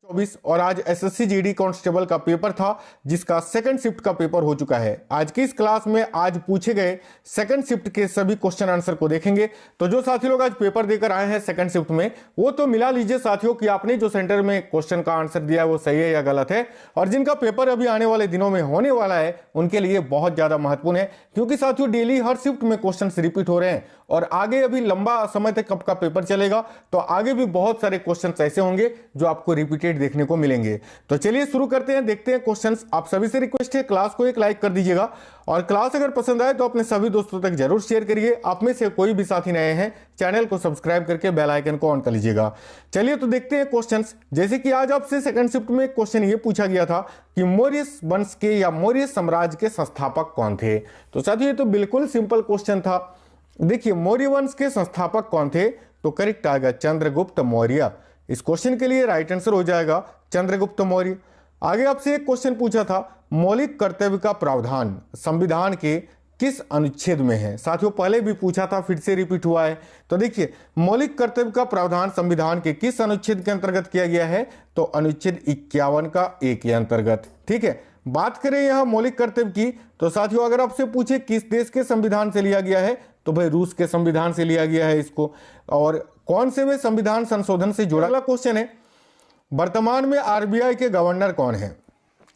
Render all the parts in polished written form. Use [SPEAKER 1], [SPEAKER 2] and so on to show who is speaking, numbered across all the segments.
[SPEAKER 1] 24 और आज SSC GD constable का पेपर था जिसका सेकंड शिफ्ट का पेपर हो चुका है। आज की इस क्लास में आज पूछे गए सेकंड शिफ्ट के सभी क्वेश्चन आंसर को देखेंगे। तो जो साथी लोग आज पेपर देकर आए हैं सेकंड शिफ्ट में वो तो मिला लीजिए साथियों कि आपने जो सेंटर में क्वेश्चन का आंसर दिया है वो सही है या गलत है। और जिनका पेपर अभी आने वाले दिनों में होने वाला है उनके लिए बहुत ज्यादा महत्वपूर्ण है, क्योंकि साथियों डेली हर शिफ्ट में क्वेश्चन रिपीट हो रहे हैं और आगे अभी लंबा समय तक कब का पेपर चलेगा तो आगे भी बहुत सारे क्वेश्चन ऐसे होंगे जो आपको रिपीटेड देखने को मिलेंगे। तो चलिए शुरू करते हैं, देखते हैं क्वेश्चंस। आप सभी से रिक्वेस्ट है क्लास को एक लाइक कर दीजिएगा और क्लास अगर पसंद आए तो अपने सभी दोस्तों तक जरूर शेयर करिए। आप में से कोई भी साथी नए हैं चैनल को सब्सक्राइब करके बेल आइकन को ऑन कर लीजिएगा। चलिए तो देखते हैं क्वेश्चंस। जैसे कि आज आपसे सेकंड शिफ्ट में क्वेश्चन ये पूछा गया था कि मौर्य वंश के या मौर्य साम्राज्य के संस्थापक कौन थे। तो साथियों ये तो बिल्कुल सिंपल क्वेश्चन था। देखिए मौर्य वंश के संस्थापक कौन थे, तो करेक्ट आएगा चंद्रगुप्त मौर्य। इस क्वेश्चन के लिए राइट आंसर हो जाएगा चंद्रगुप्त मौर्य। आगे आपसे एक क्वेश्चन पूछा था मौलिक कर्तव्य का प्रावधान संविधान के किस अनुच्छेद में है। साथियों पहले भी पूछा था, फिर से रिपीट हुआ है। तो देखिए मौलिक कर्तव्य का प्रावधान संविधान के किस अनुच्छेद के अंतर्गत किया गया है, तो अनुच्छेद 51 का ए के अंतर्गत। ठीक है, बात करें यहां मौलिक कर्तव्य की तो साथियों अगर आपसे पूछे किस देश के संविधान से लिया गया है तो भाई रूस के संविधान से लिया गया है इसको। और कौन से वे संविधान संशोधन से जुड़ा। अगला क्वेश्चन है वर्तमान में आरबीआई के गवर्नर कौन है।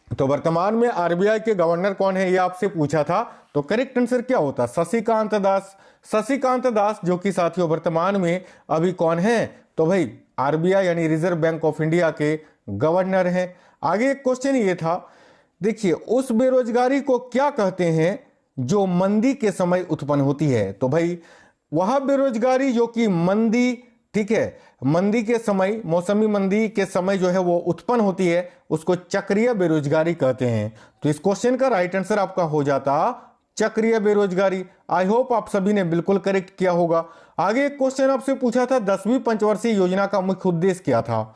[SPEAKER 1] तो वर्तमान में आरबीआई के गवर्नर कौन है ये आपसे पूछा था, तो करेक्ट आंसर क्या होता, शशिकांत दास। शशिकांत दास जो कि साथियों वर्तमान में अभी कौन है, तो भाई आरबीआई यानी रिजर्व बैंक ऑफ इंडिया के गवर्नर हैं। आगे एक क्वेश्चन ये था, देखिए उस बेरोजगारी को क्या कहते हैं जो मंदी के समय उत्पन्न होती है। तो भाई वह बेरोजगारी जो कि मंदी, ठीक है, मंदी के समय, मौसमी मंदी के समय जो है वो उत्पन्न होती है उसको चक्रीय बेरोजगारी कहते हैं। तो इस क्वेश्चन का राइट आंसर आपका हो जाता चक्रीय बेरोजगारी। आई होप आप सभी ने बिल्कुल करेक्ट किया होगा। आगे एक क्वेश्चन आपसे पूछा था 10वीं पंचवर्षीय योजना का मुख्य उद्देश्य क्या था।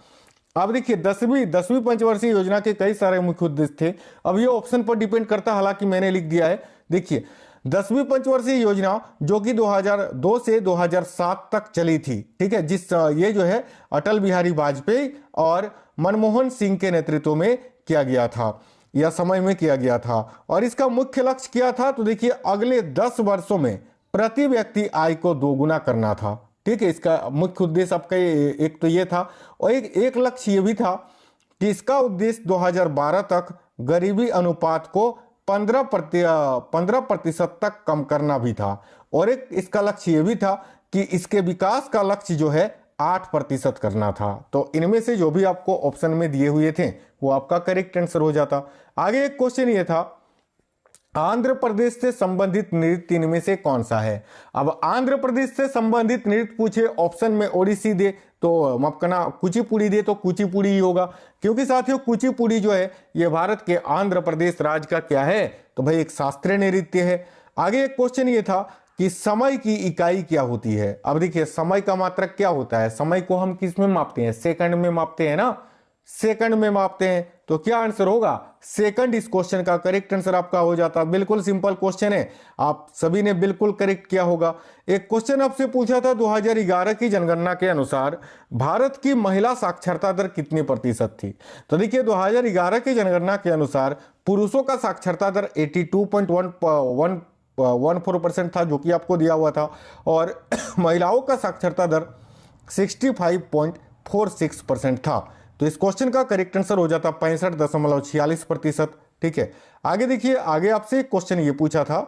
[SPEAKER 1] अब देखिए 10वीं पंचवर्षीय योजना के कई सारे मुख्य उद्देश्य थे। अब ये ऑप्शन पर डिपेंड करता, हालांकि मैंने लिख दिया है। देखिए 10वीं पंचवर्षीय योजना जो कि 2002 से 2007 तक चली थी, ठीक है, जिस ये जो है अटल बिहारी वाजपेयी और मनमोहन सिंह के नेतृत्व में किया गया था या समय में किया गया था। और इसका मुख्य लक्ष्य क्या था, तो देखिए अगले 10 वर्षों में प्रति व्यक्ति आय को दोगुना करना था। ठीक है, इसका मुख्य उद्देश्य आपका एक तो ये था और एक लक्ष्य ये भी था कि इसका उद्देश्य 2012 तक गरीबी अनुपात को 15% तक कम करना भी था। और एक इसका लक्ष्य ये भी था कि इसके विकास का लक्ष्य जो है 8% करना था। तो इनमें से जो भी आपको ऑप्शन में दिए हुए थे वो आपका करेक्ट आंसर हो जाता। आगे एक क्वेश्चन ये था आंध्र प्रदेश से संबंधित नृत्य इनमें से कौन सा है। अब आंध्र प्रदेश से संबंधित नृत्य पूछे, ऑप्शन में ओडिसी दे तो माफ करना कुचिपुड़ी दे तो कुचिपुड़ी ही होगा, क्योंकि साथियों कुचिपुड़ी जो है ये भारत के आंध्र प्रदेश राज्य का क्या है, तो भाई एक शास्त्रीय नृत्य है। आगे एक क्वेश्चन ये था कि समय की इकाई क्या होती है। अब देखिए समय का मात्रक क्या होता है, समय को हम किस में मापते हैं, सेकंड में मापते हैं ना, सेकंड में मापते हैं। तो क्या आंसर होगा, सेकंड। इस क्वेश्चन का करेक्ट आंसर आपका हो जाता। बिल्कुल सिंपल क्वेश्चन है, आप सभी ने बिल्कुल करेक्ट किया होगा। एक क्वेश्चन आपसे पूछा था 2011 की जनगणना के अनुसार भारत की महिला साक्षरता दर कितनी प्रतिशत थी। तो देखिए 2011 की जनगणना के अनुसार पुरुषों का साक्षरता दर 82.14% था जो कि आपको दिया हुआ था, और महिलाओं का साक्षरता दर 65.46% था। तो इस क्वेश्चन का करेक्ट आंसर हो जाता 65.46%। ठीक है, आगे देखिए, आगे आपसे एक क्वेश्चन ये पूछा था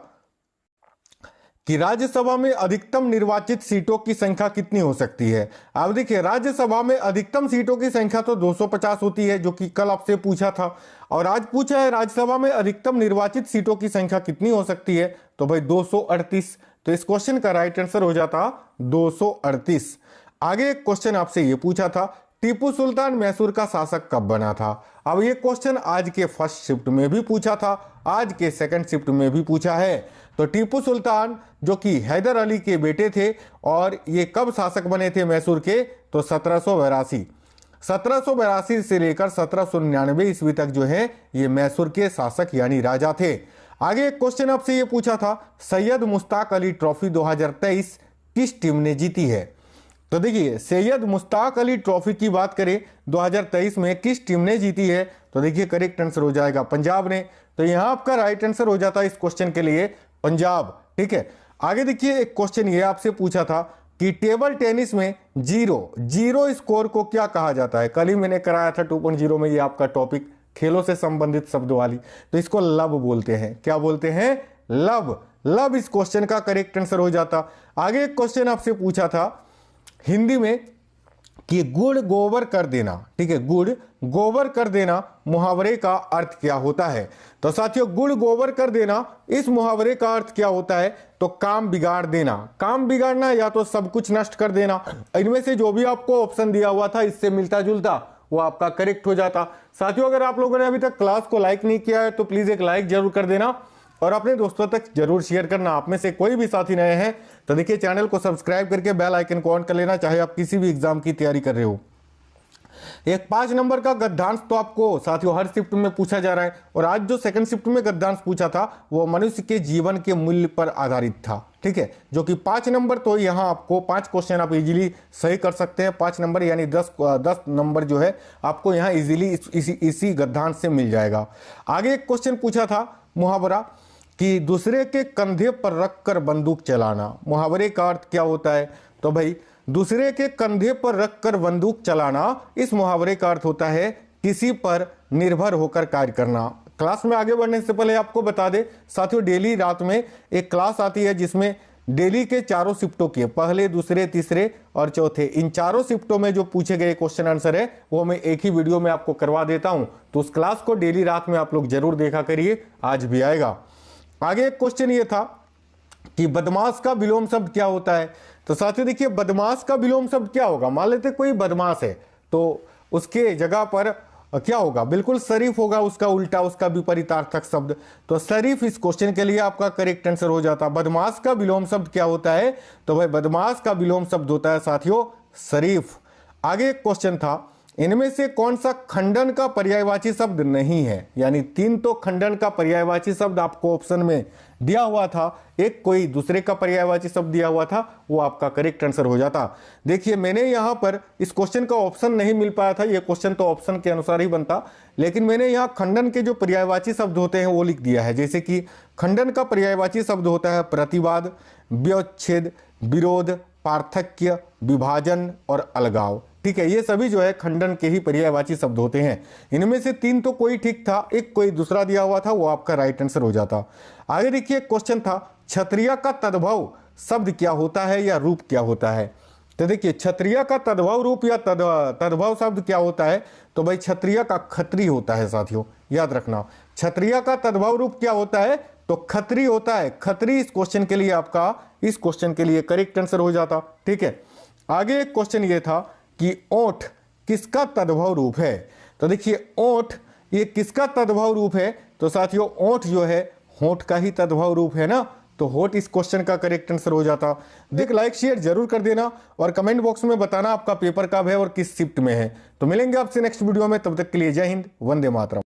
[SPEAKER 1] कि राज्यसभा में अधिकतम निर्वाचित सीटों की संख्या कितनी हो सकती है। अब देखिए राज्यसभा में अधिकतम सीटों की संख्या तो 250 होती है जो कि कल आपसे पूछा था, और आज पूछा है राज्यसभा में अधिकतम निर्वाचित सीटों की संख्या कितनी हो सकती है, तो भाई 238। तो इस क्वेश्चन का राइट आंसर हो जाता 238। आगे एक क्वेश्चन आपसे ये पूछा था टीपू सुल्तान मैसूर का शासक कब बना था। अब ये क्वेश्चन आज के फर्स्ट शिफ्ट में भी पूछा था, आज के सेकंड शिफ्ट में भी पूछा है। तो टीपू सुल्तान जो कि हैदर अली के बेटे थे और ये कब शासक बने थे मैसूर के, तो 1782 से लेकर 1799 ईस्वी तक जो है ये मैसूर के शासक यानी राजा थे। आगे एक क्वेश्चन आपसे ये पूछा था सैयद मुश्ताक अली ट्रॉफी 2023 किस टीम ने जीती है। तो देखिए सैयद मुश्ताक अली ट्रॉफी की बात करें 2023 में किस टीम ने जीती है, तो देखिए करेक्ट आंसर हो जाएगा पंजाब ने। तो यहां आपका राइट आंसर हो जाता है इस क्वेश्चन के लिए पंजाब। ठीक है, आगे देखिए एक क्वेश्चन ये आपसे पूछा था कि टेबल टेनिस में जीरो स्कोर को क्या कहा जाता है। कल ही मैंने कराया था 2.0 में ये आपका टॉपिक, खेलों से संबंधित शब्द वाली। तो इसको लब बोलते हैं। क्या बोलते हैं? लब इस क्वेश्चन का करेक्ट आंसर हो जाता। आगे एक क्वेश्चन आपसे पूछा था हिंदी में कि गुड़ गोबर कर देना। ठीक है, गुड़ गोबर कर देना मुहावरे का अर्थ क्या होता है। तो साथियों गुड़ गोबर कर देना इस मुहावरे का अर्थ क्या होता है, तो काम बिगाड़ देना। काम बिगाड़ना या तो सब कुछ नष्ट कर देना। इनमें से जो भी आपको ऑप्शन दिया हुआ था इससे मिलता जुलता वो आपका करेक्ट हो जाता। साथियों अगर आप लोगों ने अभी तक क्लास को लाइक नहीं किया है तो प्लीज एक लाइक जरूर कर देना और अपने दोस्तों तक जरूर शेयर करना। आप में से कोई भी साथी नए हैं तो देखिए चैनल को सब्सक्राइब करके बेल आइकन को ऑन कर लेना, चाहे आप किसी भी एग्जाम की तैयारी कर रहे हो। एक 5 नंबर का गद्यांश तो आपको साथियों हर शिफ्ट में पूछा जा रहा है और आज जो सेकंड शिफ्ट में गद्यांश पूछा था वो मनुष्य के जीवन के मूल्य पर आधारित था। ठीक है, जो कि 5 नंबर, तो यहाँ आपको 5 क्वेश्चन आप इजीली सही कर सकते हैं। 5 नंबर यानी 10 नंबर जो है आपको यहाँ इजीली इसी गद्यांश से मिल जाएगा। आगे एक क्वेश्चन पूछा था मुहावरा कि दूसरे के कंधे पर रखकर बंदूक चलाना। मुहावरे का अर्थ क्या होता है, तो भाई दूसरे के कंधे पर रखकर बंदूक चलाना इस मुहावरे का अर्थ होता है किसी पर निर्भर होकर कार्य करना। क्लास में आगे बढ़ने से पहले आपको बता दे साथियों, डेली रात में एक क्लास आती है जिसमें डेली के चारों शिफ्टों के पहले, दूसरे, तीसरे और चौथे, इन चारों शिफ्टों में जो पूछे गए क्वेश्चन आंसर है वो मैं एक ही वीडियो में आपको करवा देता हूं। तो उस क्लास को डेली रात में आप लोग जरूर देखा करिए, आज भी आएगा। आगे एक क्वेश्चन ये था कि बदमाश का विलोम शब्द क्या होता है। तो साथियों देखिए बदमाश का विलोम शब्द क्या होगा। मान लेते कोई बदमाश है तो उसके जगह पर क्या होगा, बिल्कुल शरीफ होगा, उसका उल्टा, उसका विपरीतार्थक शब्द। तो शरीफ इस क्वेश्चन के लिए आपका करेक्ट आंसर हो जाता। बदमाश का विलोम शब्द क्या होता है, तो भाई बदमाश का विलोम शब्द होता है साथियों शरीफ। आगे एक क्वेश्चन था इनमें से कौन सा खंडन का पर्यायवाची शब्द नहीं है। यानी 3 तो खंडन का पर्यायवाची शब्द आपको ऑप्शन में दिया हुआ था, एक कोई दूसरे का पर्यायवाची शब्द दिया हुआ था, वो आपका करेक्ट आंसर हो जाता। देखिए मैंने यहाँ पर इस क्वेश्चन का ऑप्शन नहीं मिल पाया था, ये क्वेश्चन तो ऑप्शन के अनुसार ही बनता, लेकिन मैंने यहाँ खंडन के जो पर्यायवाची शब्द होते हैं वो लिख दिया है। जैसे कि खंडन का पर्यायवाची शब्द होता है प्रतिवाद, व्यवच्छेद, विरोध, पार्थक्य, विभाजन और अलगाव। ठीक है, ये सभी जो है खंडन के ही पर्यायवाची शब्द होते हैं। इनमें से 3 तो कोई ठीक था, एक कोई दूसरा दिया हुआ था, वो आपका राइट आंसर हो जाता। आगे देखिए क्वेश्चन था क्षत्रिय का तद्भव शब्द क्या होता है या रूप क्या होता है। तो देखिए क्षत्रिय का तद्भव रूप या तद्भव शब्द क्या होता है, तो भाई क्षत्रिय का खत्री होता है। साथियों याद रखना, क्षत्रिय का तद्भव रूप क्या होता है, तो खत्री होता है। खत्री इस क्वेश्चन के लिए आपका, इस क्वेश्चन के लिए करेक्ट आंसर हो जाता। ठीक है, आगे एक क्वेश्चन ये था कि ओठ किसका तद्भव रूप है। तो देखिए ओठ ये किसका तद्भव रूप है, तो साथियों ओठ जो है होठ का ही तद्भव रूप है ना, तो होठ इस क्वेश्चन का करेक्ट आंसर हो जाता। देख लाइक शेयर जरूर कर देना और कमेंट बॉक्स में बताना आपका पेपर कब है और किस शिफ्ट में है। तो मिलेंगे आपसे नेक्स्ट वीडियो में, तब तक के लिए जय हिंद, वंदे मातरम।